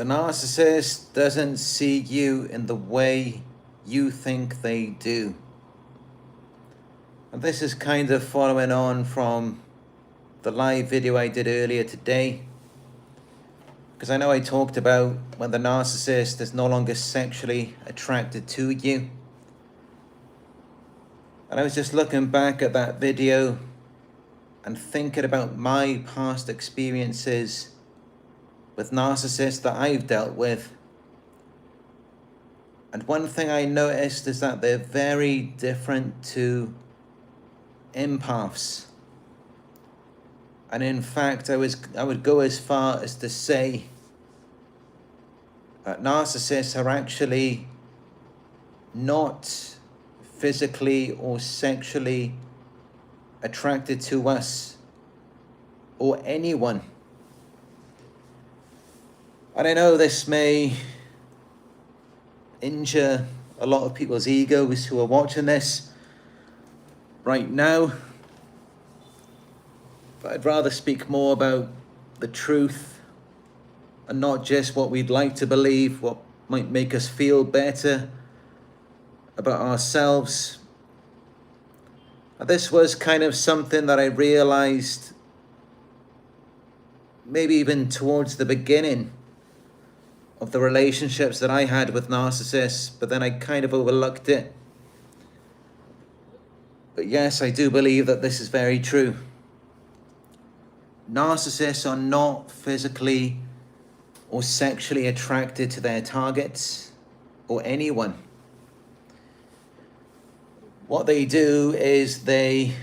The narcissist doesn't see you in the way you think they do. And this is kind of following on from the live video I did earlier today. Because I know I talked about when the narcissist is no longer sexually attracted to you. And I was just looking back at that video and thinking about my past experiences with narcissists that I've dealt with. And one thing I noticed is that they're very different to empaths. And in fact, I would go as far as to say that narcissists are actually not physically or sexually attracted to us or anyone. And I know this may injure a lot of people's egos who are watching this right now, but I'd rather speak more about the truth and not just what we'd like to believe, what might make us feel better about ourselves. And this was kind of something that I realized maybe even towards the beginning of the relationships that I had with narcissists, but then I kind of overlooked it. But yes, I do believe that this is very true. Narcissists are not physically or sexually attracted to their targets or anyone. What they do is they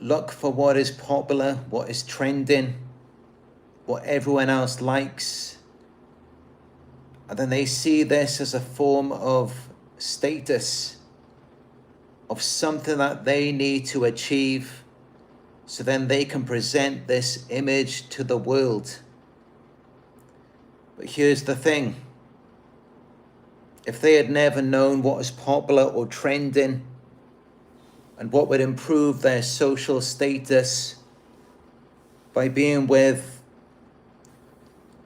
look for what is popular, what is trending, what everyone else likes. And then they see this as a form of status, of something that they need to achieve, so then they can present this image to the world. But here's the thing. If they had never known what is popular or trending and what would improve their social status by being with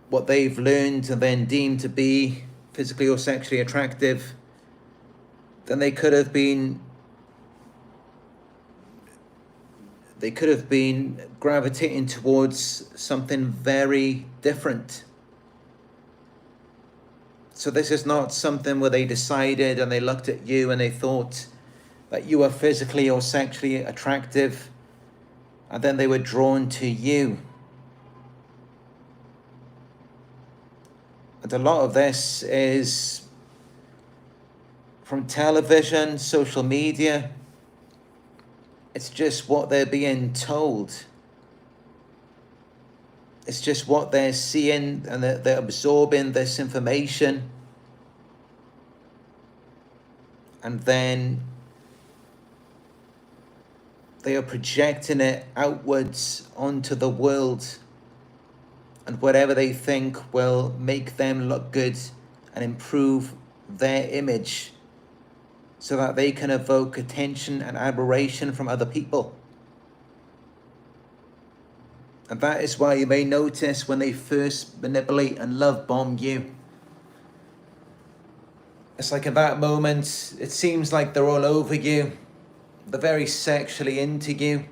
what they've learned and then deemed to be physically or sexually attractive, then they could have been gravitating towards something very different. So this is not something where they decided and they looked at you and they thought that you were physically or sexually attractive and then they were drawn to you. And a lot of this is from television, social media. It's just what they're being told. It's just what they're seeing, and they're absorbing this information. And then they are projecting it outwards onto the world. And whatever they think will make them look good and improve their image so that they can evoke attention and admiration from other people. And that is why you may notice when they first manipulate and love bomb you, it's like at that moment, it seems like they're all over you. They're very sexually into you.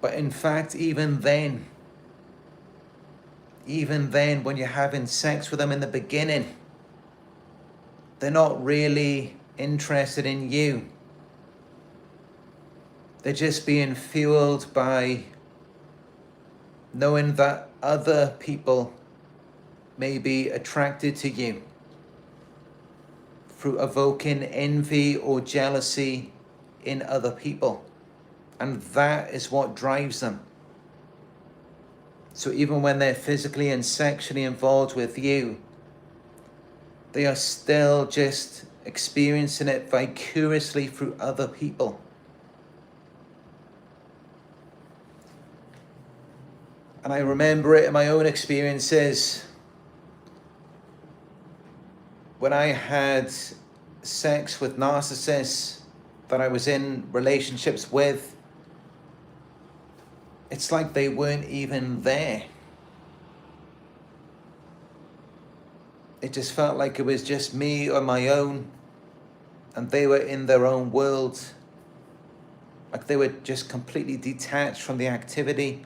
But in fact, even then, when you're having sex with them in the beginning, they're not really interested in you. They're just being fueled by knowing that other people may be attracted to you through evoking envy or jealousy in other people. And that is what drives them. So even when they're physically and sexually involved with you, they are still just experiencing it vicariously through other people. And I remember it in my own experiences when I had sex with narcissists that I was in relationships with. It's like they weren't even there. It just felt like it was just me on my own, and they were in their own world. Like they were just completely detached from the activity.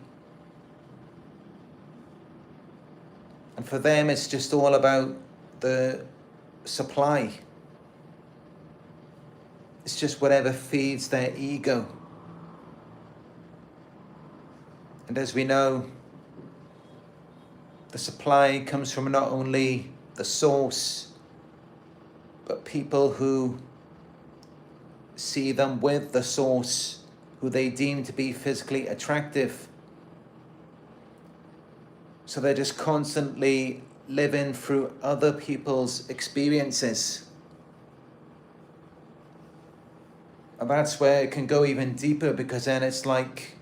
And for them, it's just all about the supply. It's just whatever feeds their ego. And as we know, the supply comes from not only the source, but people who see them with the source, who they deem to be physically attractive. So they're just constantly living through other people's experiences. And that's where it can go even deeper, because then it's like,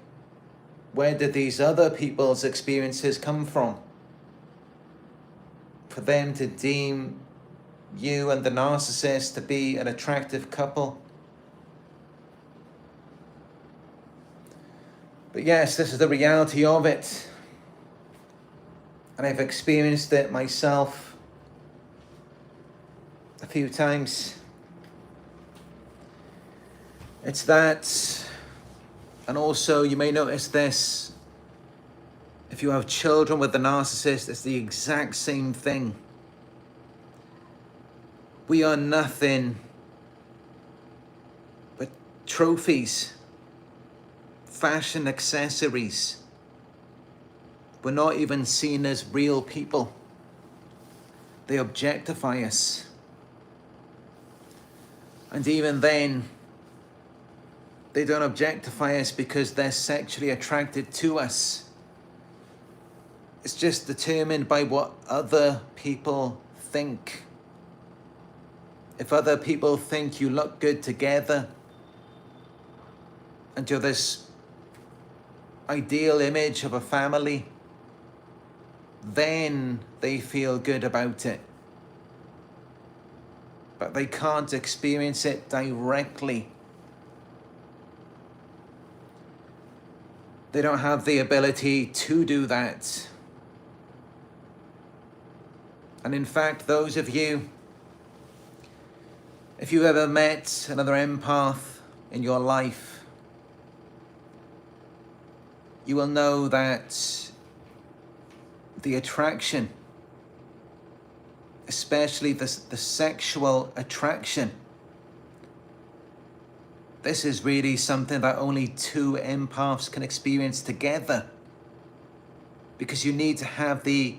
where did these other people's experiences come from? For them to deem you and the narcissist to be an attractive couple. But yes, this is the reality of it. And I've experienced it myself a few times. It's that, and also you may notice this, if you have children with the narcissist, it's the exact same thing. We are nothing but trophies, fashion accessories. We're not even seen as real people. They objectify us. And even then, they don't objectify us because they're sexually attracted to us. It's just determined by what other people think. If other people think you look good together, and you're this ideal image of a family, then they feel good about it. But they can't experience it directly. They don't have the ability to do that. And in fact, those of you, if you ever met another empath in your life, you will know that the attraction, especially the sexual attraction, this is really something that only two empaths can experience together, because you need to have the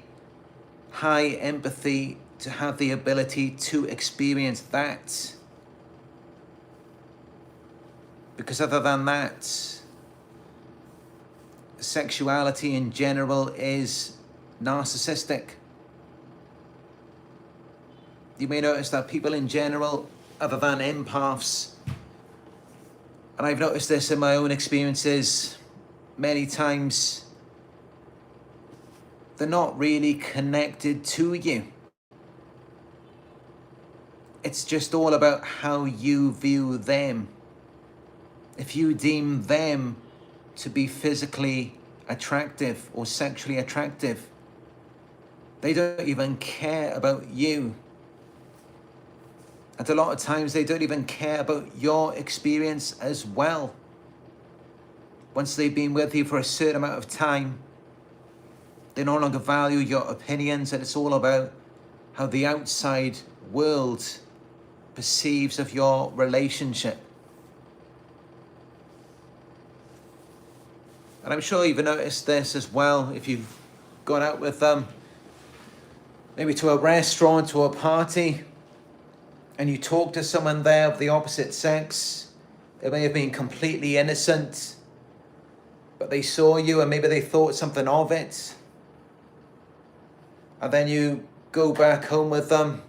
high empathy to have the ability to experience that. Because other than that, sexuality in general is narcissistic. You may notice that people in general, other than empaths, and I've noticed this in my own experiences many times, they're not really connected to you. It's just all about how you view them. If you deem them to be physically attractive or sexually attractive, they don't even care about you. And a lot of times they don't even care about your experience as well. Once they've been with you for a certain amount of time, they no longer value your opinions, and it's all about how the outside world perceives of your relationship. And I'm sure you've noticed this as well if you've gone out with them, maybe to a restaurant or a party, and you talk to someone there of the opposite sex. They may have been completely innocent, but they saw you and maybe they thought something of it. And then you go back home with them.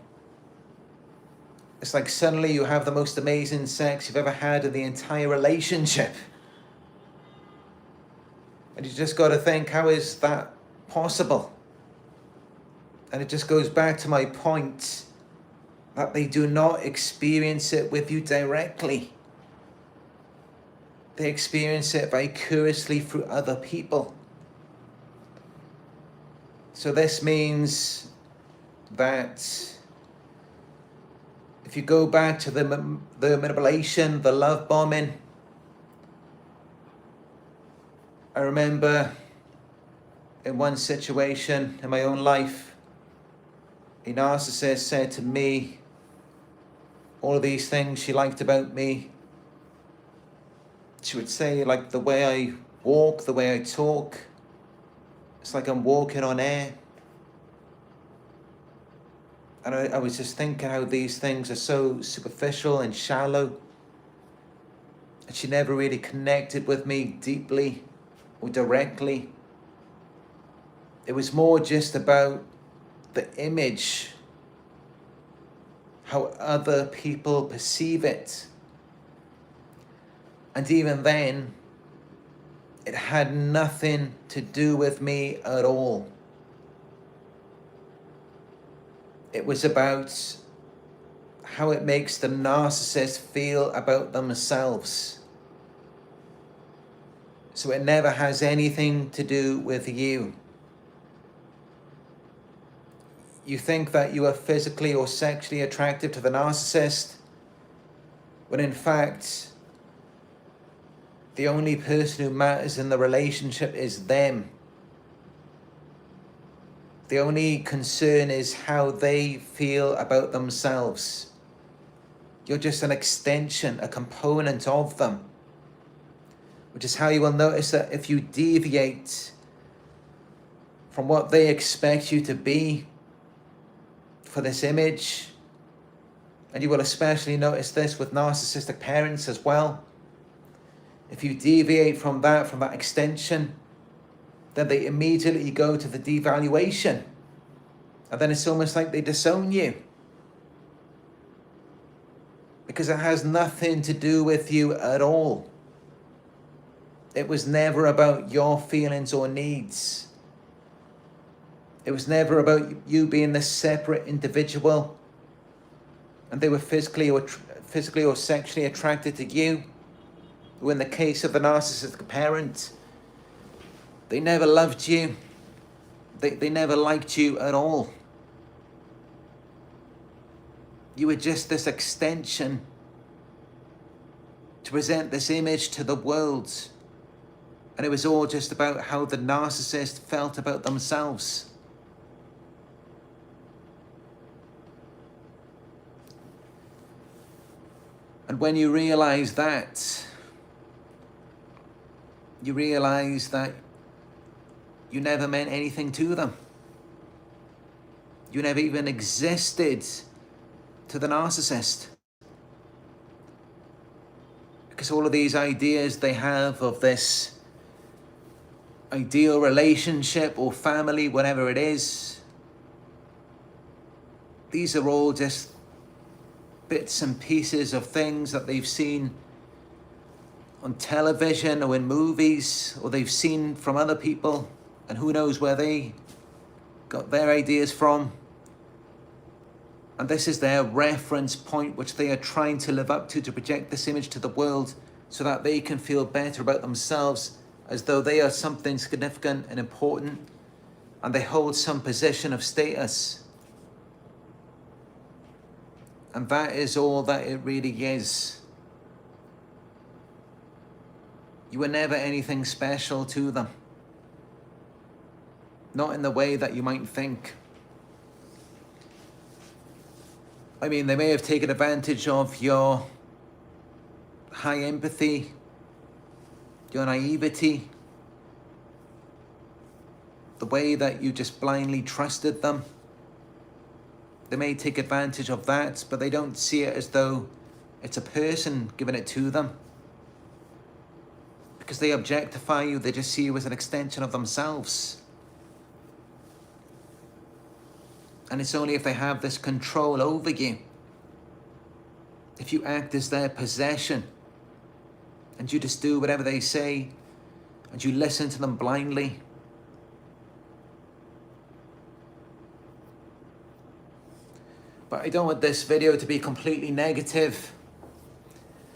It's like suddenly you have the most amazing sex you've ever had in the entire relationship. And you just got to think, how is that possible? And it just goes back to my point that they do not experience it with you directly. They experience it vicariously through other people. So this means that if you go back to the manipulation, the love bombing, I remember in one situation in my own life, a narcissist said to me all of these things she liked about me. She would say, like, the way I walk, the way I talk, it's like I'm walking on air. And I was just thinking how these things are so superficial and shallow. And she never really connected with me deeply or directly. It was more just about the image, how other people perceive it. And even then, it had nothing to do with me at all. It was about how it makes the narcissist feel about themselves. So it never has anything to do with you. You think that you are physically or sexually attractive to the narcissist, when in fact, the only person who matters in the relationship is them. The only concern is how they feel about themselves. You're just an extension, a component of them. Which is how you will notice that if you deviate from what they expect you to be for this image, and you will especially notice this with narcissistic parents as well, if you deviate from that extension, then they immediately go to the devaluation. And then it's almost like they disown you. Because it has nothing to do with you at all. It was never about your feelings or needs. It was never about you being this separate individual. And they were physically or sexually attracted to you. Who, in the case of the narcissistic parent, they never loved you. They never liked you at all. You were just this extension to present this image to the world. And it was all just about how the narcissist felt about themselves. And when you realize that, you realize that you never meant anything to them. You never even existed to the narcissist. Because all of these ideas they have of this ideal relationship or family, whatever it is, these are all just bits and pieces of things that they've seen on television or in movies, or they've seen from other people, and who knows where they got their ideas from. And this is their reference point, which they are trying to live up to project this image to the world so that they can feel better about themselves, as though they are something significant and important, and they hold some position of status. And that is all that it really is. You were never anything special to them. Not in the way that you might think. I mean, they may have taken advantage of your high empathy, your naivety, the way that you just blindly trusted them. They may take advantage of that, but they don't see it as though it's a person giving it to them. Because they objectify you, they just see you as an extension of themselves. And it's only if they have this control over you, if you act as their possession, and you just do whatever they say, and you listen to them blindly. But I don't want this video to be completely negative.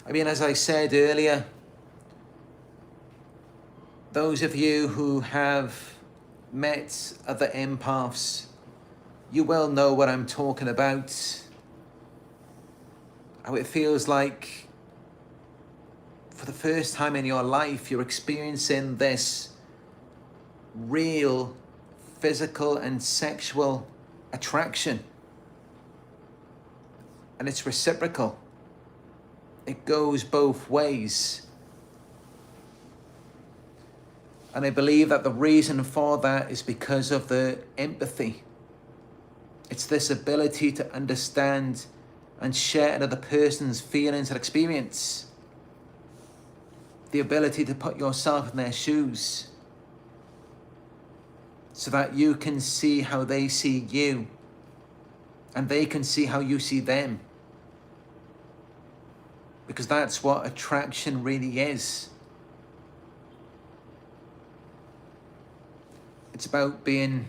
I mean, as I said earlier, those of you who have met other empaths, you will know what I'm talking about. How it feels like for the first time in your life, you're experiencing this real physical and sexual attraction. And it's reciprocal. It goes both ways. And I believe that the reason for that is because of the empathy. It's this ability to understand and share another person's feelings and experience. The ability to put yourself in their shoes so that you can see how they see you and they can see how you see them. Because that's what attraction really is. It's about being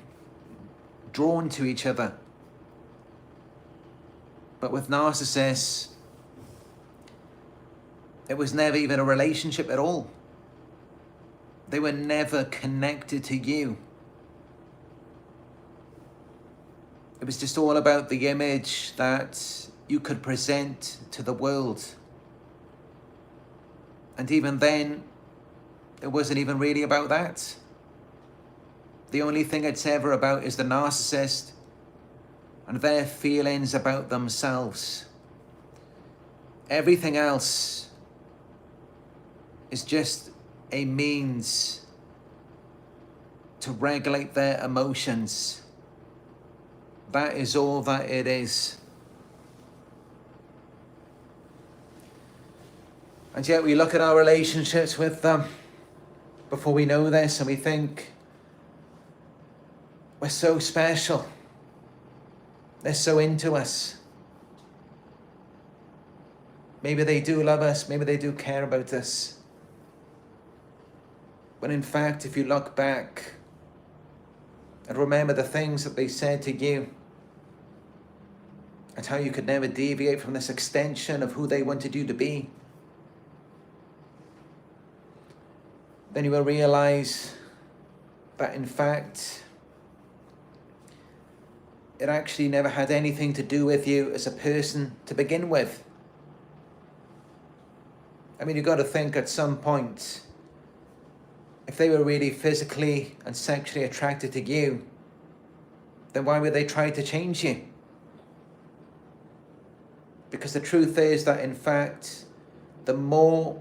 drawn to each other. But with narcissists, it was never even a relationship at all. They were never connected to you. It was just all about the image that you could present to the world. And even then, it wasn't even really about that. The only thing it's ever about is the narcissist and their feelings about themselves. Everything else is just a means to regulate their emotions. That is all that it is. And yet we look at our relationships with them before we know this and we think, we're so special. They're so into us. Maybe they do love us. Maybe they do care about us. When in fact, if you look back and remember the things that they said to you and how you could never deviate from this extension of who they wanted you to be, then you will realize that in fact, it actually never had anything to do with you as a person to begin with. I mean, you've got to think at some point, if they were really physically and sexually attracted to you, then why would they try to change you? Because the truth is that in fact, the more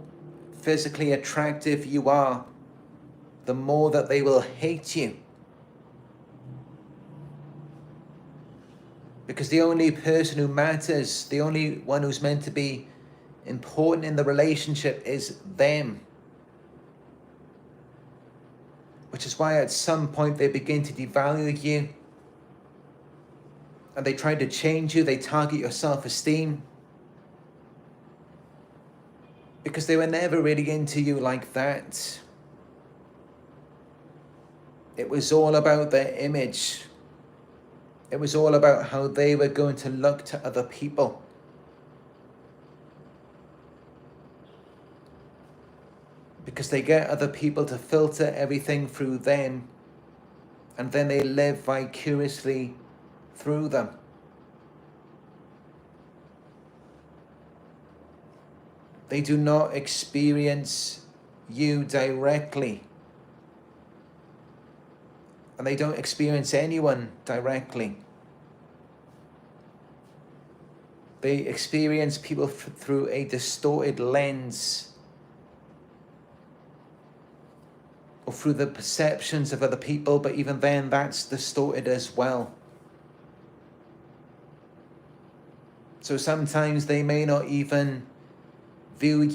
physically attractive you are, the more that they will hate you. Because the only person who matters, the only one who's meant to be important in the relationship is them. Which is why at some point they begin to devalue you. And they try to change you, they target your self-esteem. Because they were never really into you like that. It was all about their image. It was all about how they were going to look to other people. Because they get other people to filter everything through them, and then they live vicariously through them. They do not experience you directly. And they don't experience anyone directly. They experience people through a distorted lens, or through the perceptions of other people, but even then that's distorted as well. So sometimes they may not even view you